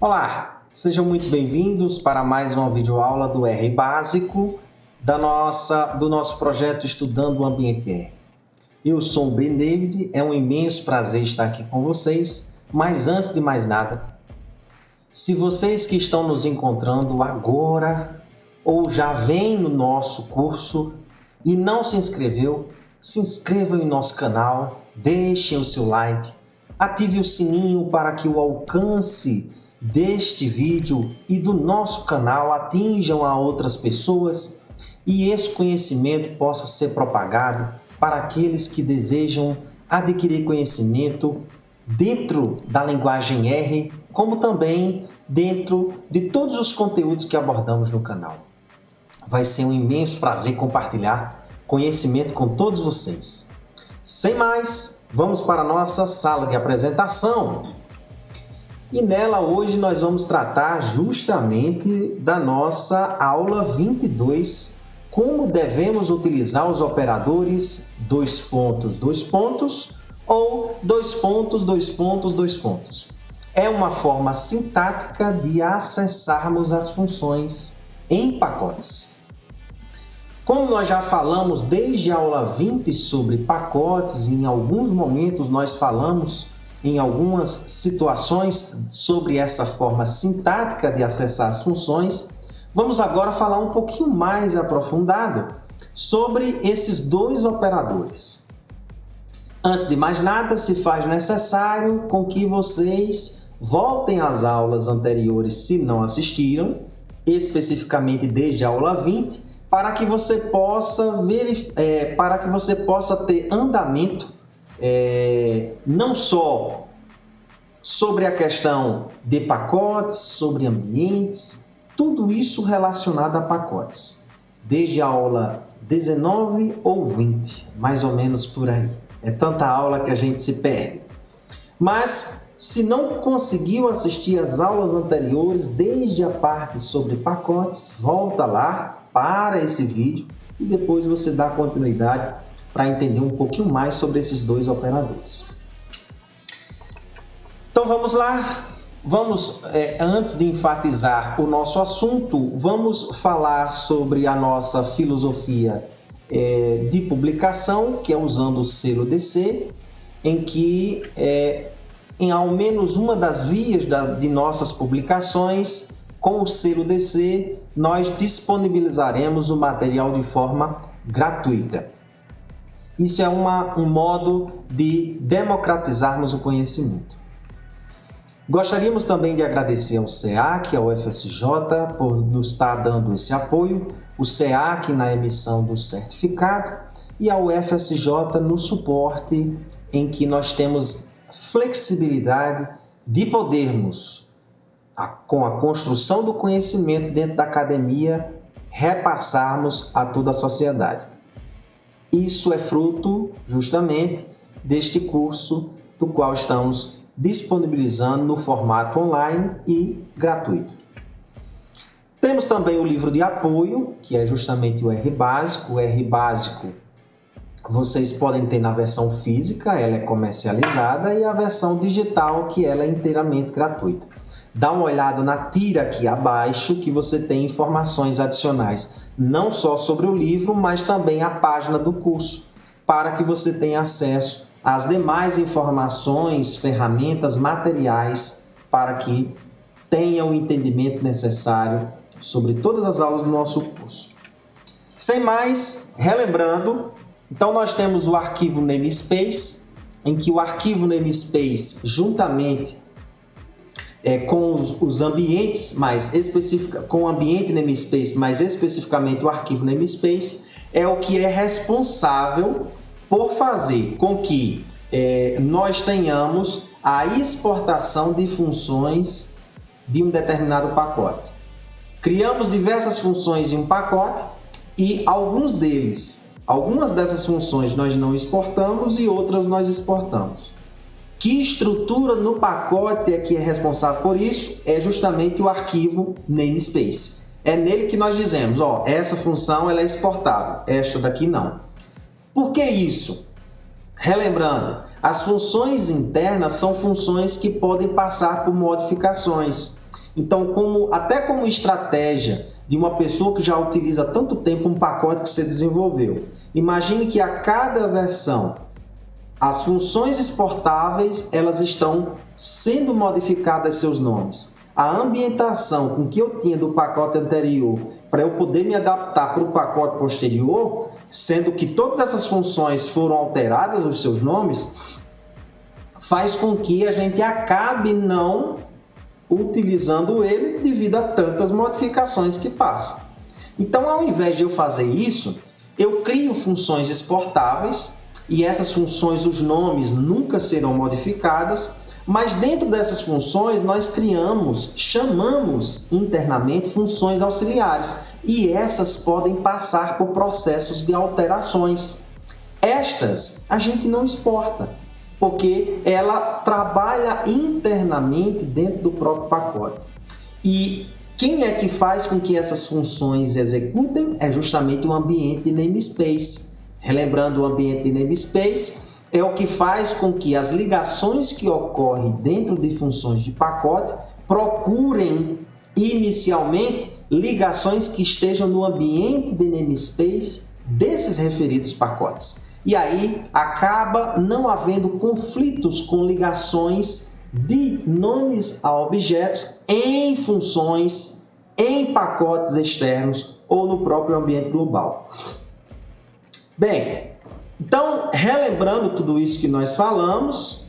Olá, sejam muito bem-vindos para mais uma videoaula do R Básico do nosso projeto Estudando o Ambiente R. Eu sou o Ben David, é um imenso prazer estar aqui com vocês, mas antes de mais nada, se vocês que estão nos encontrando agora ou já vêm no nosso curso e não se inscreveu, se inscrevam em nosso canal, deixem o seu like, ative o sininho para que o alcance deste vídeo e do nosso canal atinjam a outras pessoas e esse conhecimento possa ser propagado para aqueles que desejam adquirir conhecimento dentro da linguagem R, como também dentro de todos os conteúdos que abordamos no canal. Vai ser um imenso prazer compartilhar conhecimento com todos vocês. Sem mais, vamos para a nossa sala de apresentação. E nela hoje nós vamos tratar justamente da nossa aula 22, como devemos utilizar os operadores dois pontos ou dois pontos. É uma forma sintática de acessarmos as funções em pacotes. Como nós já falamos desde a aula 20 sobre pacotes, e em alguns momentos nós falamos em algumas situações sobre essa forma sintática de acessar as funções, vamos agora falar um pouquinho mais aprofundado sobre esses dois operadores. Antes de mais nada, se faz necessário com que vocês voltem às aulas anteriores se não assistiram, especificamente desde a aula 20, para que você possa ter andamento não só sobre a questão de pacotes, sobre ambientes, tudo isso relacionado a pacotes, desde a aula 19 ou 20, mais ou menos por aí. É tanta aula que a gente se perde. Mas, se não conseguiu assistir às aulas anteriores, desde a parte sobre pacotes, volta lá, para esse vídeo e depois você dá continuidade para entender um pouquinho mais sobre esses dois operadores. Então vamos lá, antes de enfatizar o nosso assunto, vamos falar sobre a nossa filosofia de publicação, que é usando o selo DC, em que em ao menos uma das vias de nossas publicações, com o selo DC, nós disponibilizaremos o material de forma gratuita. Isso é um modo de democratizarmos o conhecimento. Gostaríamos também de agradecer ao SEAC, ao FSJ, por nos estar dando esse apoio, o SEAC na emissão do certificado e ao FSJ no suporte em que nós temos flexibilidade de podermos, com a construção do conhecimento dentro da academia, repassarmos a toda a sociedade. Isso é fruto, justamente, deste curso do qual estamos disponibilizando no formato online e gratuito. Temos também o livro de apoio, que é justamente o R Básico. O R Básico vocês podem ter na versão física, ela é comercializada, e a versão digital, que ela é inteiramente gratuita. Dá uma olhada na tira aqui abaixo que você tem informações adicionais, não só sobre o livro, mas também a página do curso, para que você tenha acesso às demais informações, ferramentas, materiais, para que tenha o entendimento necessário sobre todas as aulas do nosso curso. Sem mais, relembrando, então nós temos o arquivo namespace, em que o arquivo namespace, juntamente com os ambientes mais específicos, com o ambiente namespace, mais especificamente o arquivo namespace, é o que é responsável por fazer com que nós tenhamos a exportação de funções de um determinado pacote. Criamos diversas funções em um pacote e algumas dessas funções nós não exportamos e outras nós exportamos. Que estrutura no pacote é que é responsável por isso? É justamente o arquivo namespace. É nele que nós dizemos, essa função ela é exportável, esta daqui não. Por que isso? Relembrando, as funções internas são funções que podem passar por modificações. Então, até como estratégia de uma pessoa que já utiliza há tanto tempo um pacote que você desenvolveu, imagine que a cada versão, as funções exportáveis elas estão sendo modificadas seus nomes. A ambientação com que eu tinha do pacote anterior para eu poder me adaptar para o pacote posterior, sendo que todas essas funções foram alteradas os seus nomes, faz com que a gente acabe não utilizando ele devido a tantas modificações que passam. Então, ao invés de eu fazer isso, eu crio funções exportáveis e essas funções, os nomes nunca serão modificadas, mas dentro dessas funções nós chamamos internamente funções auxiliares e essas podem passar por processos de alterações. Estas a gente não exporta, porque ela trabalha internamente dentro do próprio pacote. E quem é que faz com que essas funções executem? É justamente o ambiente de namespace. Relembrando, o ambiente de namespace é o que faz com que as ligações que ocorrem dentro de funções de pacote procurem inicialmente ligações que estejam no ambiente de namespace desses referidos pacotes. E aí acaba não havendo conflitos com ligações de nomes a objetos em funções, em pacotes externos ou no próprio ambiente global. Bem, então, relembrando tudo isso que nós falamos,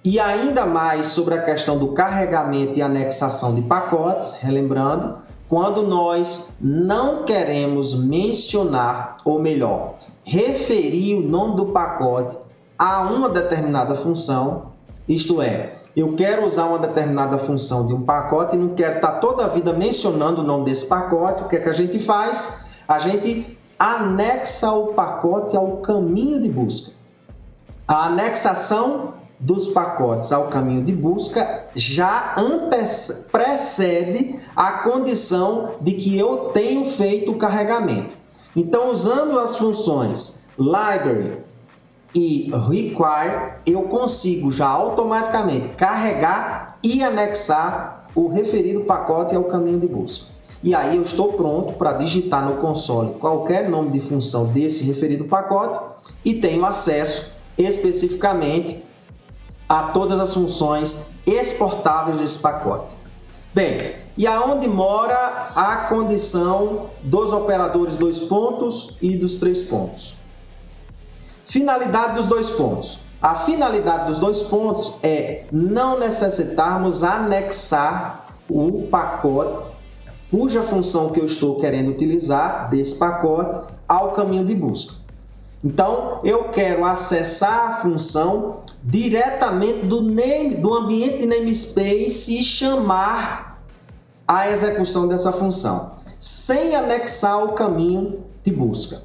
e ainda mais sobre a questão do carregamento e anexação de pacotes, relembrando, quando nós não queremos mencionar, ou melhor, referir o nome do pacote a uma determinada função, isto é, eu quero usar uma determinada função de um pacote e não quero estar toda a vida mencionando o nome desse pacote, o que é que a gente faz? A gente anexa o pacote ao caminho de busca. A anexação dos pacotes ao caminho de busca já precede a condição de que eu tenho feito o carregamento. Então, usando as funções library e require, eu consigo já automaticamente carregar e anexar o referido pacote ao caminho de busca. E aí eu estou pronto para digitar no console qualquer nome de função desse referido pacote e tenho acesso especificamente a todas as funções exportáveis desse pacote. Bem, e aonde mora a condição dos operadores 2 pontos e dos 3 pontos? Finalidade dos 2 pontos. A finalidade dos 2 pontos é não necessitarmos anexar o pacote cuja função que eu estou querendo utilizar desse pacote ao caminho de busca. Então, eu quero acessar a função diretamente do ambiente de namespace e chamar a execução dessa função, sem anexar o caminho de busca.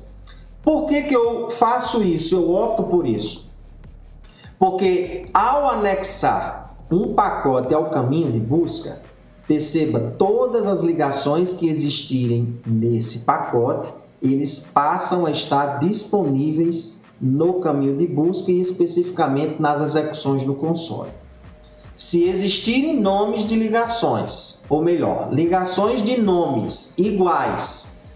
Por que que eu faço isso? Eu opto por isso. Porque ao anexar um pacote ao caminho de busca, perceba, todas as ligações que existirem nesse pacote, eles passam a estar disponíveis no caminho de busca e especificamente nas execuções do console. Se existirem nomes de ligações, ou melhor, ligações de nomes iguais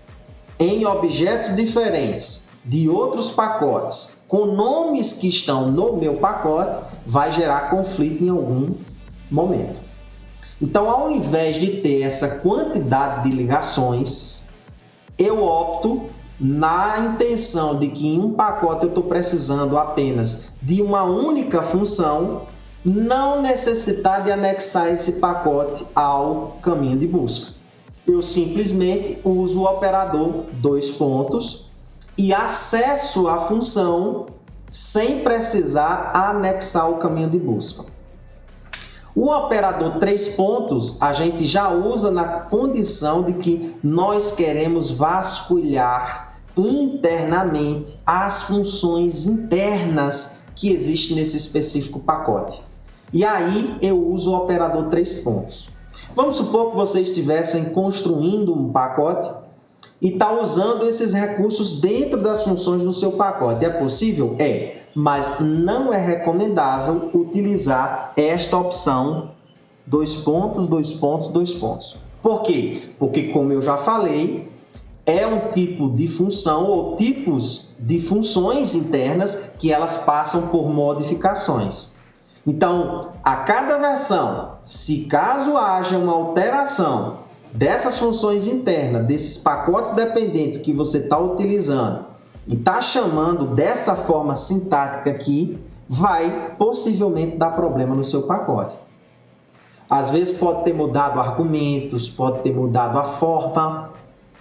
em objetos diferentes de outros pacotes, com nomes que estão no meu pacote, vai gerar conflito em algum momento. Então, ao invés de ter essa quantidade de ligações, eu opto na intenção de que em um pacote eu estou precisando apenas de uma única função, não necessitar de anexar esse pacote ao caminho de busca. Eu simplesmente uso o operador 2 pontos e acesso a função sem precisar anexar o caminho de busca. O operador 3 pontos a gente já usa na condição de que nós queremos vasculhar internamente as funções internas que existem nesse específico pacote. E aí eu uso o operador 3 pontos. Vamos supor que vocês estivessem construindo um pacote e está usando esses recursos dentro das funções do seu pacote. É possível? É, mas não é recomendável utilizar esta opção dois pontos, dois pontos, dois pontos. Por quê? Porque, como eu já falei, é um tipo de função ou tipos de funções internas que elas passam por modificações. Então, a cada versão, se caso haja uma alteração dessas funções internas, desses pacotes dependentes que você está utilizando e está chamando dessa forma sintática aqui, vai possivelmente dar problema no seu pacote. Às vezes pode ter mudado argumentos, pode ter mudado a forma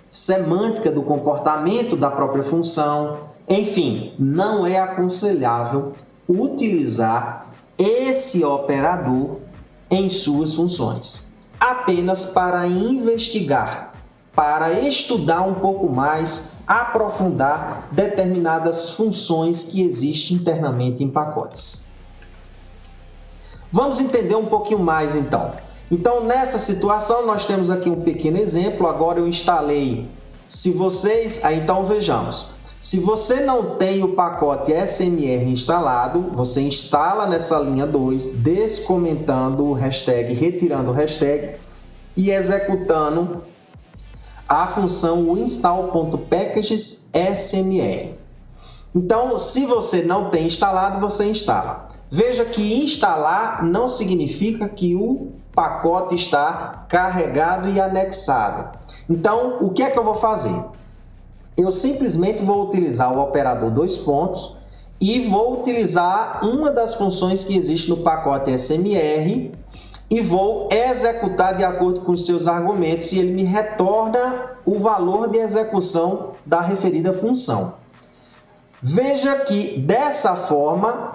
semântica do comportamento da própria função. Enfim, não é aconselhável utilizar esse operador em suas funções, apenas para investigar, para estudar um pouco mais, aprofundar determinadas funções que existem internamente em pacotes. Vamos entender um pouquinho mais então. Então, nessa situação, nós temos aqui um pequeno exemplo. Agora eu instalei. Então vejamos. Se você não tem o pacote SMR instalado, você instala nessa linha 2, descomentando o hashtag, retirando o hashtag e executando a função install.packages.smr. Então, se você não tem instalado, você instala. Veja que instalar não significa que o pacote está carregado e anexado. Então, o que é que eu vou fazer? Eu simplesmente vou utilizar o operador dois pontos e vou utilizar uma das funções que existe no pacote SMR e vou executar de acordo com os seus argumentos e ele me retorna o valor de execução da referida função. Veja que dessa forma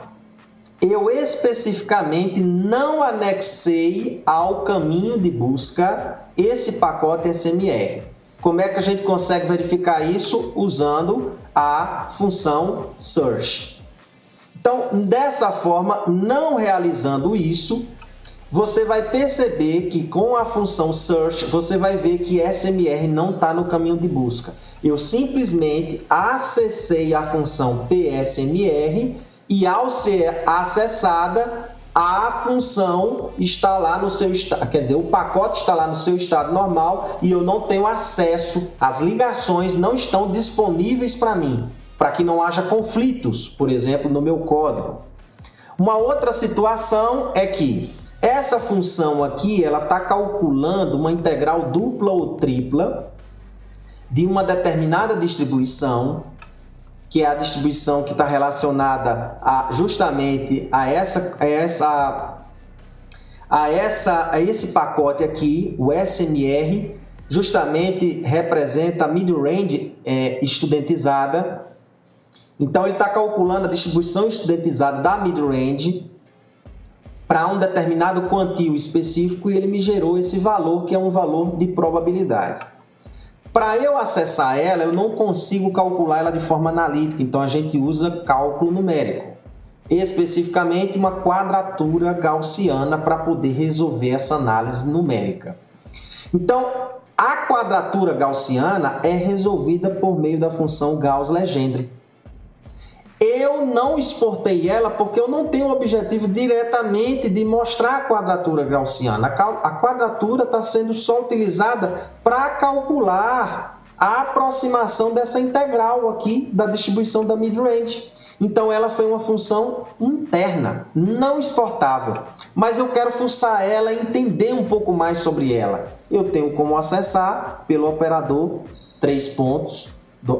eu especificamente não anexei ao caminho de busca esse pacote SMR. Como é que a gente consegue verificar isso? Usando a função search. Então, dessa forma, não realizando isso, você vai perceber que com a função search, você vai ver que SMR não está no caminho de busca. Eu simplesmente acessei a função PSMR e ao ser acessada, a função está lá no seu estado, quer dizer, o pacote está lá no seu estado normal e eu não tenho acesso, as ligações não estão disponíveis para mim, para que não haja conflitos, por exemplo, no meu código. Uma outra situação é que essa função aqui, ela está calculando uma integral dupla ou tripla de uma determinada distribuição, que é a distribuição que está relacionada justamente a esse pacote aqui, o SMR, justamente representa a mid-range estudentizada. Então, ele está calculando a distribuição estudentizada da mid-range para um determinado quantio específico e ele me gerou esse valor, que é um valor de probabilidade. Para eu acessar ela, eu não consigo calcular ela de forma analítica, então a gente usa cálculo numérico, especificamente uma quadratura gaussiana para poder resolver essa análise numérica. Então, a quadratura gaussiana é resolvida por meio da função Gauss-Legendre. Eu não exportei ela porque eu não tenho o objetivo diretamente de mostrar a quadratura gaussiana. A quadratura está sendo só utilizada para calcular a aproximação dessa integral aqui da distribuição da mid-range. Então, ela foi uma função interna, não exportável. Mas eu quero fuçar ela e entender um pouco mais sobre ela. Eu tenho como acessar pelo operador 3 pontos.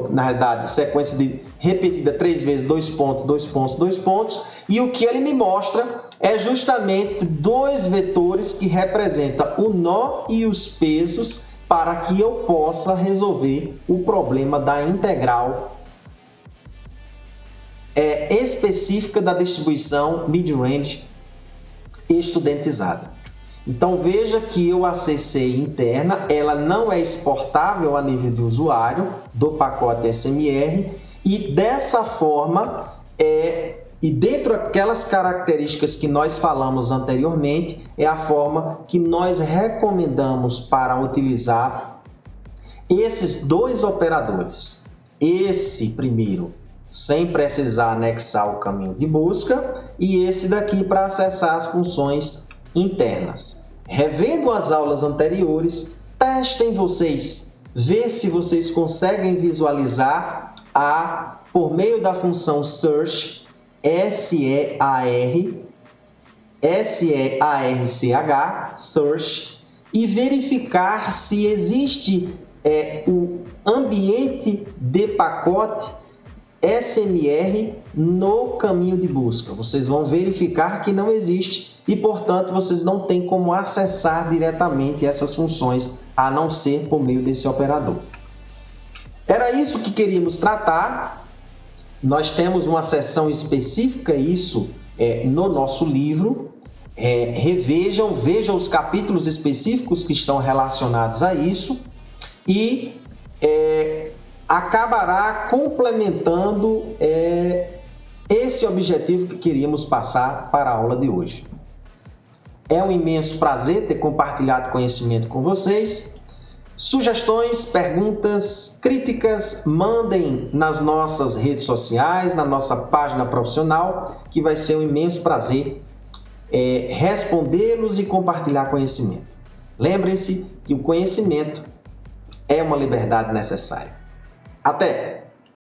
Na realidade, sequência repetida 3 vezes, 2 pontos, 2 pontos, 2 pontos. E o que ele me mostra é justamente 2 vetores que representam o nó e os pesos para que eu possa resolver o problema da integral específica da distribuição mid-range estudentizada. Então, veja que eu acessei interna, ela não é exportável a nível de usuário do pacote SMR e dessa forma, e dentro daquelas características que nós falamos anteriormente, é a forma que nós recomendamos para utilizar esses 2 operadores. Esse primeiro, sem precisar anexar o caminho de busca, e esse daqui para acessar as funções internas. revendo as aulas anteriores, testem vocês, ver se vocês conseguem visualizar por meio da função search, S-E-A-R-C-H, search, e verificar se existe o ambiente de pacote SMR no caminho de busca. Vocês vão verificar que não existe e, portanto, vocês não têm como acessar diretamente essas funções, a não ser por meio desse operador. Era isso que queríamos tratar. Nós temos uma seção específica, isso no nosso livro. Vejam os capítulos específicos que estão relacionados a isso e acabará complementando esse objetivo que queríamos passar para a aula de hoje. É um imenso prazer ter compartilhado conhecimento com vocês. Sugestões, perguntas, críticas, mandem nas nossas redes sociais, na nossa página profissional, que vai ser um imenso prazer respondê-los e compartilhar conhecimento. Lembrem-se que o conhecimento é uma liberdade necessária. Até!